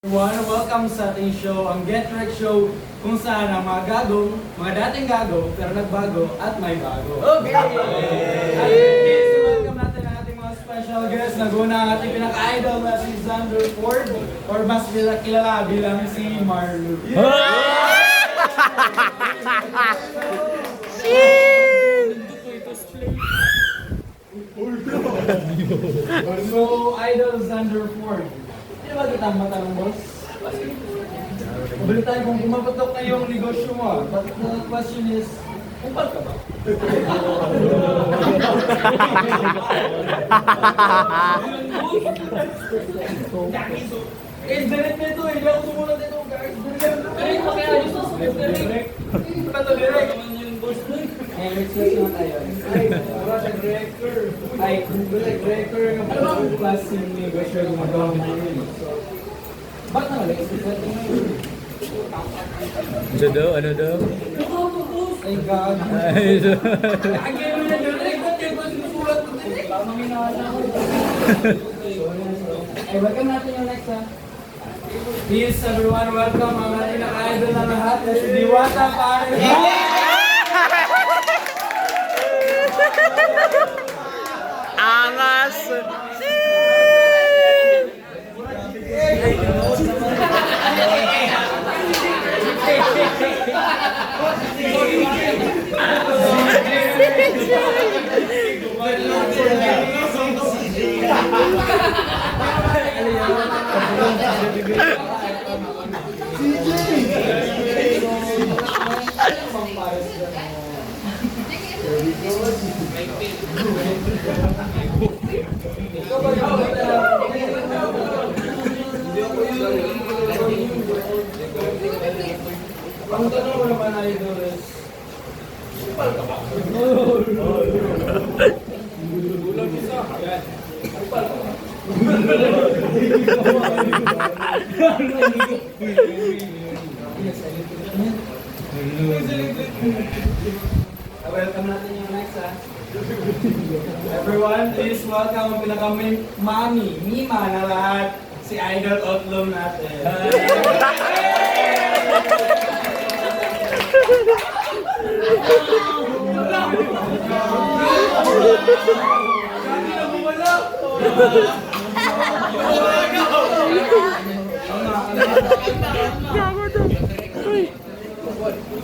Welcome sa ating show, ang Get Rec Show, kung saan ang mga gagong, mga dating gago, pero nagbago at may bago. Okay! At please, welcome natin ang ating mga special guest. Naguna ang ating pinaka-idol na si Xander Ford, or mas kilala bilang si Marlo. So, idol Xander Ford. Hindi ba kita matanong, boss? Mabalik tayo kung pumapatok na yung negosyo mo. But the question is, kumpal ka ba? Guys, direct na ito eh. Hindi ako sumunod ito, guys. Direct mo kaya gusto sa direct. Ba ito direct? Eh, research naman tayo. Ay, director. Ano ba ang class yung negosyo yung magawa mo yun? Ba't na wala? Ano daw? Ay, God. Ay, Ang gano'n na direct. Ba't kayo ba sinusulat ko direct? Tama minahasa ko. Ay, welcome natin yung next ha. Please everyone, welcome ang ating naka-idol na lahat. Si Diwata Pare. angas! Ang tanong mo naman na idol is, kupal ka ba? Gulang isa. Kupal ka ba? Welcome natin yung next ha. Everyone, please welcome ang pinaka-mami, Mima na lahat, si Idol Outlom natin.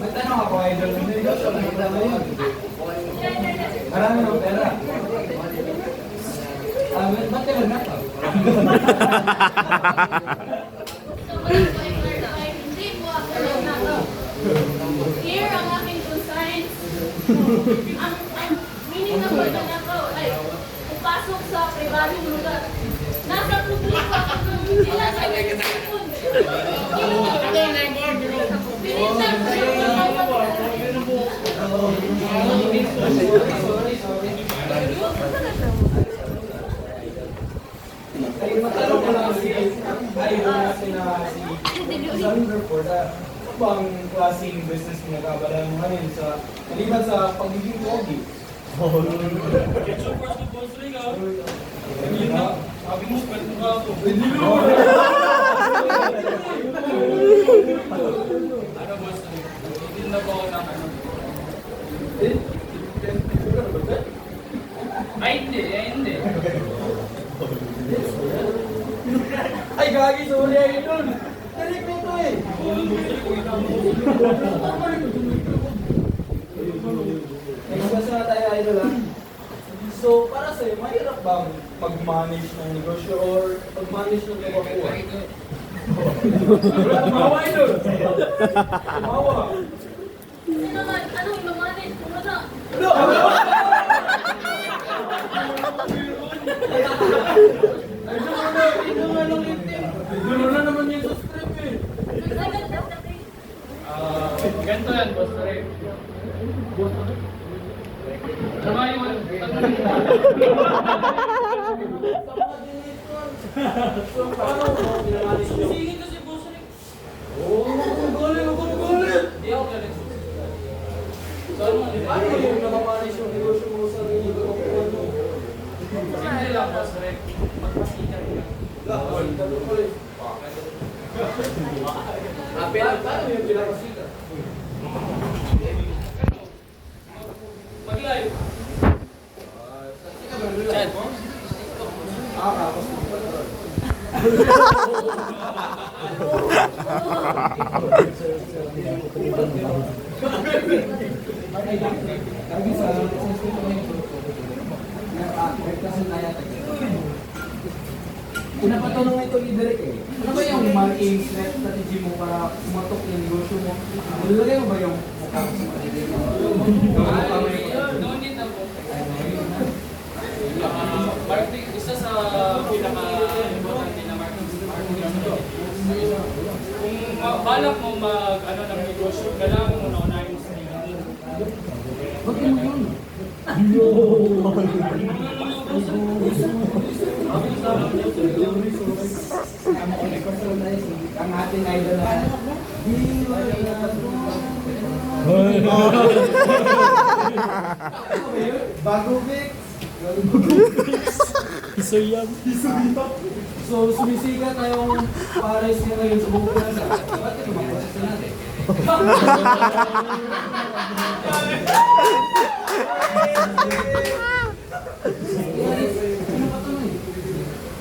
May tanong ako, Idol. Marami ng pera. Ba't kayo nagnato? Here ang aking consigns. Ang meaning ng magnanakaw ay pupasok sa pribadong lugar. Nasa publiko ako ng sila sa nagkakapon. Pinintag ko yung Ay, matanong ko lang si Idol natin na si Xander Ford. Ano ba ang klaseng business mo nagkabala mo ngayon sa maliban sa pagiging pogi? Sabi mo, pwede mo ako. Pwede mo! Ano boss? Hindi na ba ako ng ano? Ay, hindi. Ay, gagi, sorry, Idol. Direct na ito eh. Nagbasa na tayo, Idol ha. So, para sa'yo, mahirap bang mag-manage ng negosyo or mag-manage ng kabakuha? Tumawa, Idol! Tumawa! Ano naman, anong mamanit? Kung ano? Gano'n na naman yung sa script eh. Ganito yan, boss Ray. Tama yung so, paano mo pinangalis nyo? Sige kasi, boss Ray. Oo, galing. Hindi ako galing. Paano yung nakamanis yung negosyo mo sa sarili ko? Hindi lang, boss Ray. Magpasikan ka. Paano yung pinakasita? Mag-live. Chat. Tapos pinapatanong ito ni Derek eh. Ano ba yung marketing strategy mo para kumatok yung negosyo mo? Nilagay mo ba yung mukha mo sa marketing mo? No need na po. Marketing, isa sa pinaka-importante na marketing to. Kung balak mo mag ng negosyo, kailangan mo na unahin mo sa sarili. Ba't mo yun? Ang ating idol na bago fix. Isa yan. So sumisikat na yung pares niya ngayon sa buong bansa. Ba't ito mag-process na natin?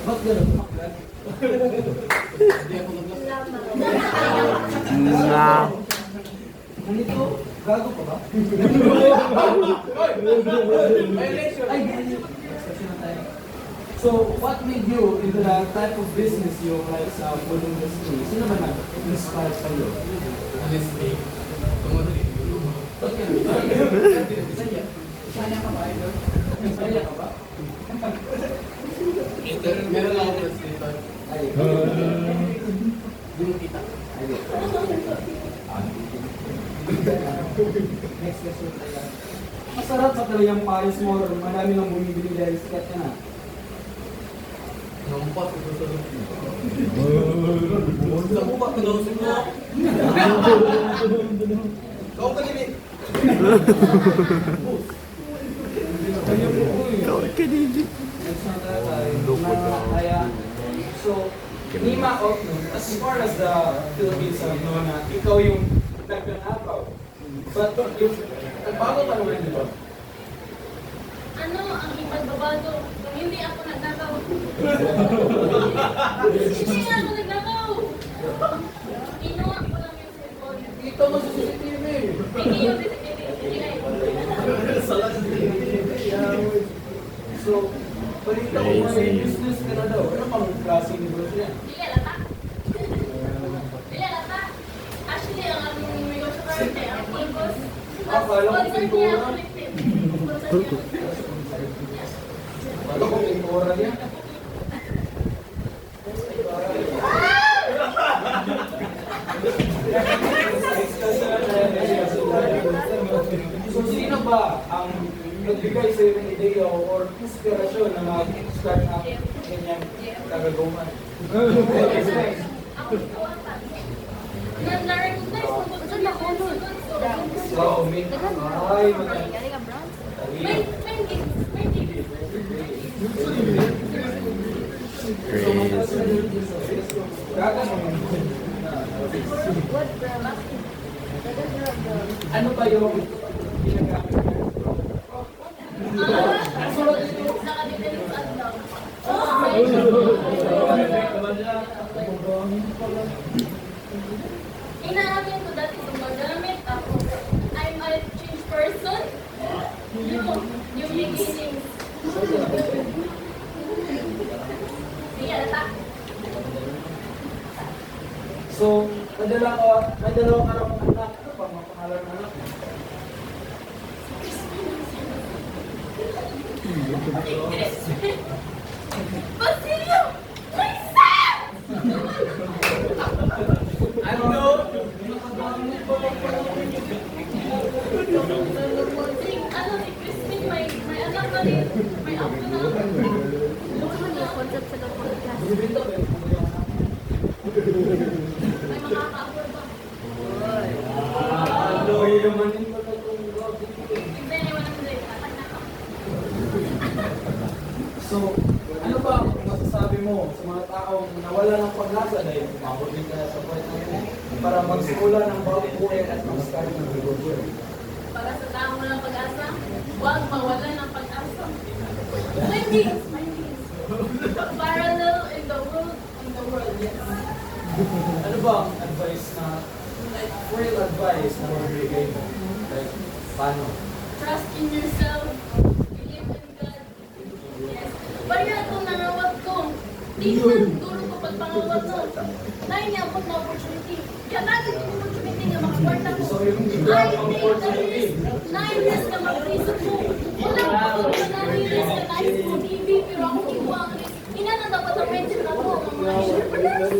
Ba't gano'n? Ganito, gago pa ba? Ay, ganyan. So, what made you into the type of business you like sa food industry? Sino ba nag-inspire sa'yo? Honestly, Ba't ganun? Saya ka ba? Saya ka ba? meron ako translator. Ay, Hindi mo kita. ay, next question tayo. Masarap sa talagang Paris Mall. Marami nang bumibili dahil sikat ka na. Nampak ito sa lupi. Sa buka ka daw siguro. Kau ka nini. Kanya po po yun. Next na tayo. Kaya, so, Nima Outlook, as far as the Philippines know na ikaw yung nagnanakaw. But yung bago ka naman dito, Ano ang ipagbabago kung hindi ako nagnakaw? Hindi nga ako nagnakaw! Kinuha ko lang yung cellphone. dito mo sa CCTV. Hindi yung CCTV. So, balita ko may business ka na daw. Ano pang klaseng negosyo yan? Dili alata. Dili alata. Actually, ang aming negosyo current ay ang Pulgos. Akala ko Sponsor niya ako LinkedIn. Sponsor niya ako. Ano kung may oras yan? So, sino ba ang nagbigay sa iyo ng ideya or inspirasyon na mag-start ng ganyang kagagawan? Ako na-recognize ko kung saan ako nun. Wow, may ay, May gift. ano ba yung ginagamit mo? Nakadepende sa ano. Inaamin ko dati itong magamit ako. I'm a change person. Yung beginnings. Sige, alata. So, may dalawang anak. Ano pa mga pangalan ng anak? Basilio! My son! Ano? Ano ni Christine, may anak na rin. May apo na. Concept sa podcast. May mga kaapo ba? Ano yung manin mo na itong Hindi, wala na rin. Tatag na ka. So, ano ba ang masasabi mo sa mga taong nawala ng pag-asa dahil umabot din ka sa point na yun para magsimula ng bagong buhay at mag-start ng negosyo? Para sa taong walang pag-asa, huwag mawalan ng pag-asa. My kids, my kids. Parallel in the world, yes. Ano ba ang advice na, like, real advice na mabibigay mo? Like, paano? Trust in yourself. Believe in God. Yes. Baya itong nangawag ko. Di ko nagturo ko pagpangawag ko. Dahil niya po na opportunity. Kaya natin yung opportunity nga makakwarta ko. So, yung I take the risk. 9 years ka mag-risk ko. Wala ko pa na risk ka na ko TV. Pero ako kinuha ang risk. Ina na dapat ang mention ako. Ang mga entrepreneurs.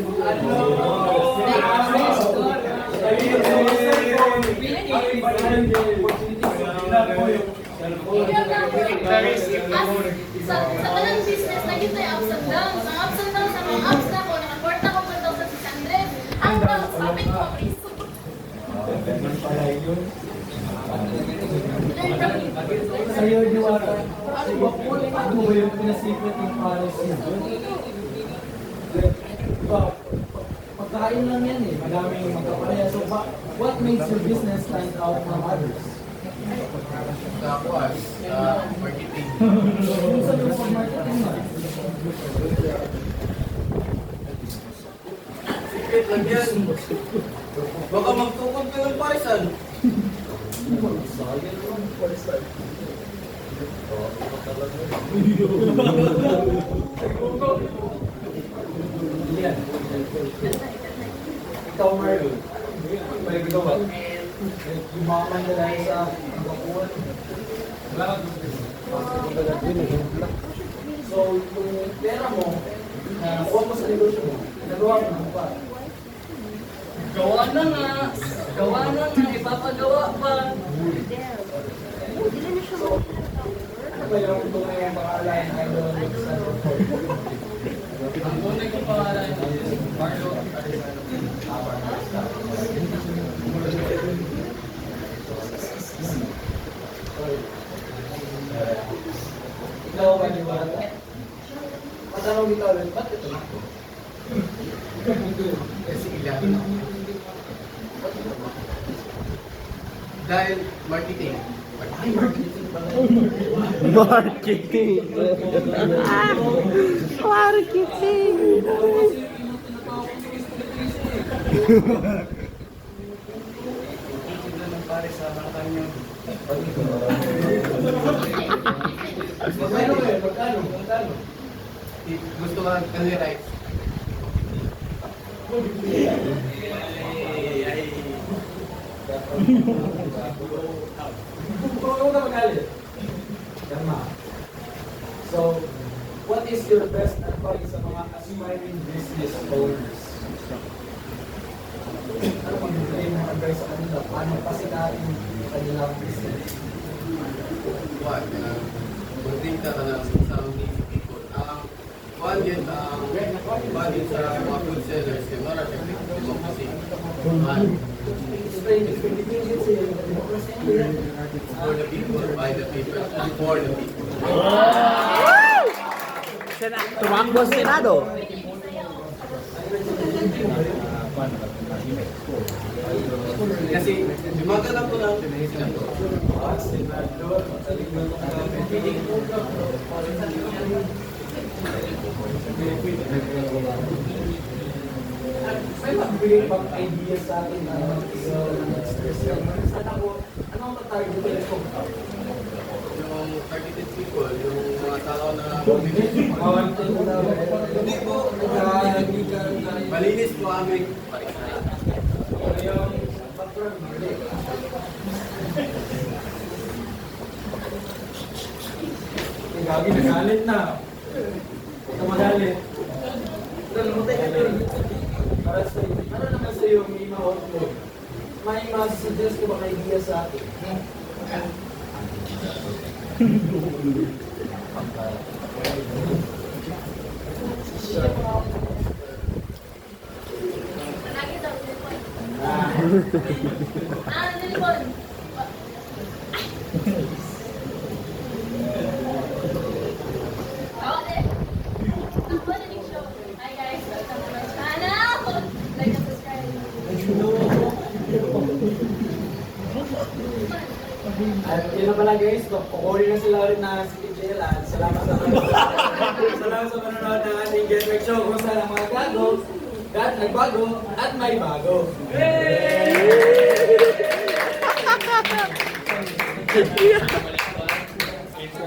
Sa talang business, naging tayo ups and downs. Ang ups and downs, ang mga ups na ko, nakakwarta ko pa daw sa 600. Hanggang sapit ko ang risk. Learn from me. Sa'yo, Diwata, ano ba yung pinasipit ng policy? Diba, pagkain lang yan eh, madaming magkapareha. So, what makes your business stand out from others? Marketing. Minsan yung pag-marketing na. Secret lang yan. Baka magtukod ka ng parisan. Sayang naman, palisan. Yan. Ikaw, Marlon. May gawa. Yumaman ka dahil sa kapuan. So, yung pera mo, nakuha mo sa negosyo mo, nagawa mo ng pa. Gawa na nga. Gawa na nga. Ipapagawa pa. So, ano ba yung tunay ang pangalan ng idol ng Santo Paul? Ang tunay kong pangalan is Marlo Ikaw ba yung bata? Matanong kita ulit, ba't ito na? Kasi ilan. Dahil marketing. Ay, marketing pala. Marketing. Marketing. Magkano eh? Magkano? Magkano? Gusto ka kasi rights. Huwag ka magalit. Tama. So, what is your best advice sa mga aspiring business owners? Ano pang bigay mo advice sa kanila? Paano pasikatin yung kanilang business? What? Magting ka ng sounding people. One yun, bali sa mga food sellers, yung mga democracy. Explain it. Explain it sa'yo. For the people, by the people, for the people. Tumakbo sa Senado. Kasi, lumaga lang po ng senador. May magbigay bang idea sa atin na stress lang. Saan ako, anong tatarget ko? Yung targeted people, yung mga tao na hindi po, malinis po aming parisan. Yung background, yung gagi, nagalit na. Huwag ka magalit. Para sa ano naman sa iyo, may ma-outlook. May ma-suggest ko ba kay idea sa atin? Lagi daw, telepon. Telepon. Tawag eh. Ang pwede show. At yun na pala guys, kukunin na sila ulit na si Teacher Elan. Salamat sa panonood. Salamat sa panonood ng ating Get Rich Show kung saan ang mga gago, nagbago, at may bago. Ito,